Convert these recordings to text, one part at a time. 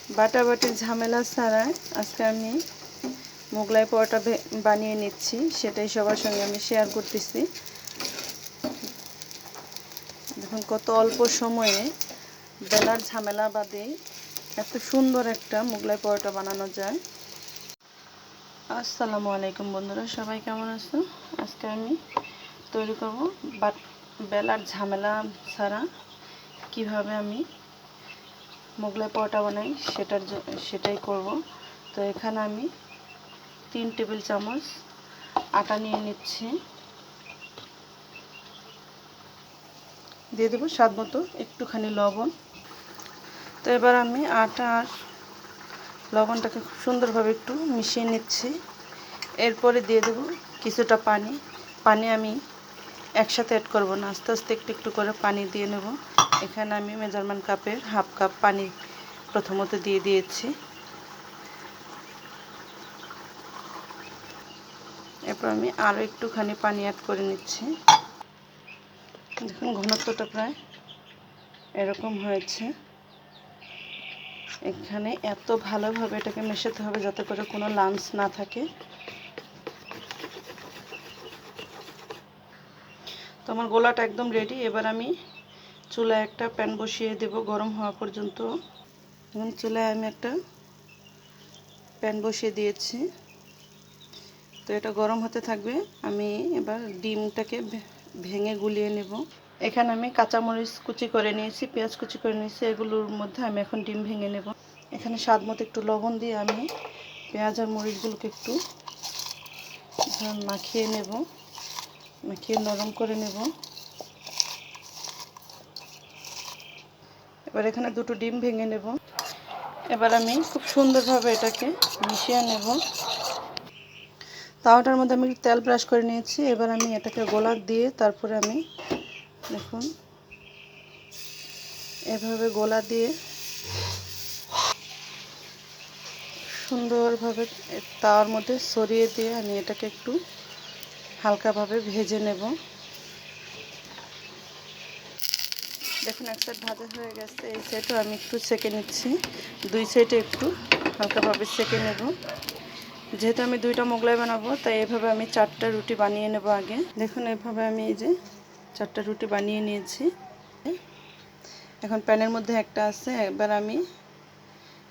বাটাবাটির ঝামেলা ছাড়াই আজকে আমি মোগলাই পরোটা বানিয়ে নিচ্ছি, সেটাই সবার সঙ্গে আমি শেয়ার করতেছি। দেখুন কত অল্প সময়ে বেলার ঝামেলা বাদে এত সুন্দর একটা মোগলাই পরোটা বানানো যায়। আসসালামু আলাইকুম বন্ধুরা, সবাই কেমন আছো? আজকে আমি তৈরি করব বেলার ঝামেলা ছাড়া কিভাবে আমি মোগলাই পরোটা বানাই সেটাই করব। তো এখানে আমি 3 টেবিল চামচ আটা নিয়ে নিচ্ছি, দিয়ে দেবো স্বাদ মতো একটুখানি লবণ। তো এবার আমি আটা আর লবণটাকে খুব সুন্দরভাবে একটু মিশিয়ে নিচ্ছি। এরপরে দিয়ে দেবো কিছুটা পানি আমি একসাথে অ্যাড করব না, আস্তে আস্তে একটু একটু করে পানি দিয়ে নেব। এখানে আমি মেজারমেন্ট কাপের হাফ কাপ পানি প্রথমত দিয়ে দিয়েছি। এরপর আমি আরও একটুখানি পানি অ্যাড করে নিচ্ছি। দেখুন ঘনত্বটা প্রায় এরকম হয়েছে। এখানে এত ভালোভাবে এটাকে মেশাতে হবে যাতে করে কোনো লাম্পস না থাকে। তো আমার গোলাটা একদম রেডি। এবার আমি চুলায় একটা প্যান বসিয়ে দেব গরম হওয়া পর্যন্ত। এবং চুলায় আমি একটা প্যান বসিয়ে দিয়েছি, তো এটা গরম হতে থাকবে। আমি এবার ডিমটাকে ভেঙে গুলিয়ে নেব। এখানে আমি কাঁচামরিচ কুচি করে নিয়েছি, পেঁয়াজ কুচি করে নিয়েছি, এগুলোর মধ্যে আমি এখন ডিম ভেঙে নেব। এখানে স্বাদ মতো একটু লবণ দিয়ে আমি পেঁয়াজ আর মরিচগুলোকে একটু মাখিয়ে নেব, মাখিয়ে নরম করে নেব। এবার এখানে 2টো ডিম ভেঙে নেব। এবার আমি খুব সুন্দরভাবে এটাকে মিশিয়ে নেব। তাওয়াটার মধ্যে আমি তেল ব্রাশ করে নিয়েছি। এবার আমি এটাকে গোলা দিয়ে তারপরে আমি দেখুন এভাবে গোলা দিয়ে সুন্দরভাবে তাওয়ার মধ্যে ছড়িয়ে দিয়ে আমি এটাকে একটু হালকাভাবে ভেজে নেব। দেখুন এক সাইড ভাজা হয়ে গেছে, এই সাইডও আমি একটু সেঁকে নিচ্ছি। 2 সাইডে একটু হালকাভাবে সেঁকে নেব। যেহেতু আমি 2টা মোগলাই বানাবো, তাই এভাবে আমি 4টা রুটি বানিয়ে নেব আগে। দেখুন এভাবে আমি এই যে 4টা রুটি বানিয়ে নিয়েছি। এখন প্যানের মধ্যে একটা আছে। এবার আমি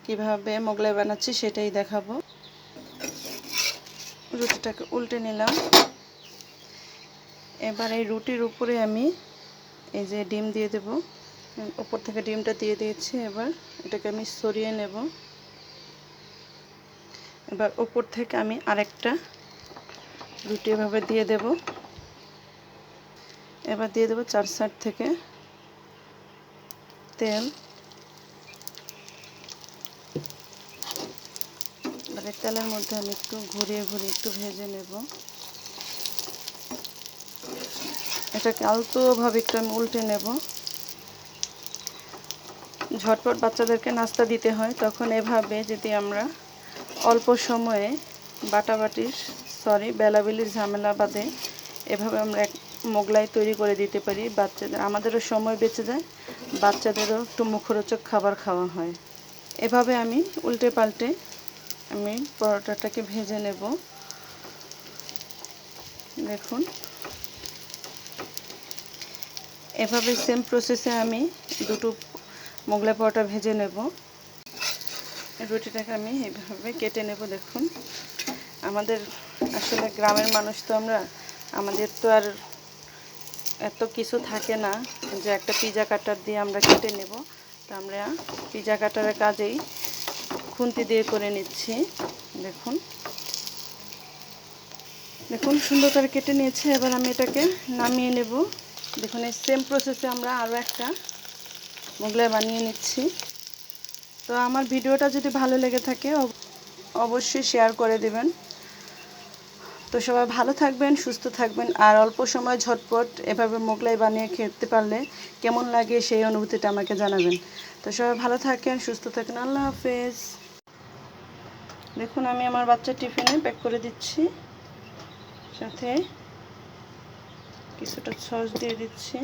কিভাবে মোগলাই বানাচ্ছি সেটাই দেখাবো। রুটিটাকে উল্টে নিলাম। এবার এই রুটির উপরে আমি এই যে ডিম দিয়ে দেব। উপর থেকে ডিমটা দিয়ে দিয়েছি। এবার এটাকে আমি সরিয়ে নেব। এবার উপর থেকে আমি আরেকটা রুটি এভাবে দিয়ে দেব। এবার দিয়ে দেব 4 সাইড থেকে তেল। এবার তেলের মধ্যে আমি একটু ঘুরিয়ে ঘুরিয়ে একটু ভেজে নেব। এটাকে আলতোভাবে একটু আমি উল্টে নেব। ঝটপট বাচ্চাদেরকে নাস্তা দিতে হয়, তখন এভাবে যদি আমরা অল্প সময়ে বেলাবেলির ঝামেলা বাদে এভাবে আমরা মোগলাই তৈরি করে দিতে পারি বাচ্চাদের, আমাদেরও সময় বেঁচে যায়, বাচ্চাদেরও একটু মুখরোচক খাবার খাওয়া হয়। এভাবে আমি উল্টে পাল্টে আমি পরোটাটাকে ভেজে নেব। দেখুন এভাবে সেম প্রসেসে আমি 2টো মোগলাই পরোটা ভেজে নেব। রুটিটাকে আমি এইভাবে কেটে নেব। দেখুন আমাদের আসলে গ্রামের মানুষ তো আমাদের তো আর এত কিছু থাকে না যে একটা পিজা কাটার দিয়ে আমরা কেটে নেব। তো আমরা পিজা কাটারের কাজেই খুন্তি দিয়ে করে নিচ্ছি। দেখুন দেখুন সুন্দর করে কেটে নিয়েছি। এবার আমি এটাকে নামিয়ে নেব। দেখুন এই সেম প্রসেসে আমরা আরও একটা মোগলাই বানিয়ে নিচ্ছি। তো আমার ভিডিওটা যদি ভালো লেগে থাকে অবশ্যই শেয়ার করে দেবেন। তো সবাই ভালো থাকবেন, সুস্থ থাকবেন, আর অল্প সময় ঝটপট এভাবে মোগলাই বানিয়ে খেতে পারলে কেমন লাগে সেই অনুভূতিটা আমাকে জানাবেন। তো সবাই ভালো থাকেন, সুস্থ থাকেন। আল্লাহ হাফেজ। দেখুন আমি আমার বাচ্চার টিফিনে প্যাক করে দিচ্ছি, সাথে কিছুটা সস দিয়ে দিচ্ছি।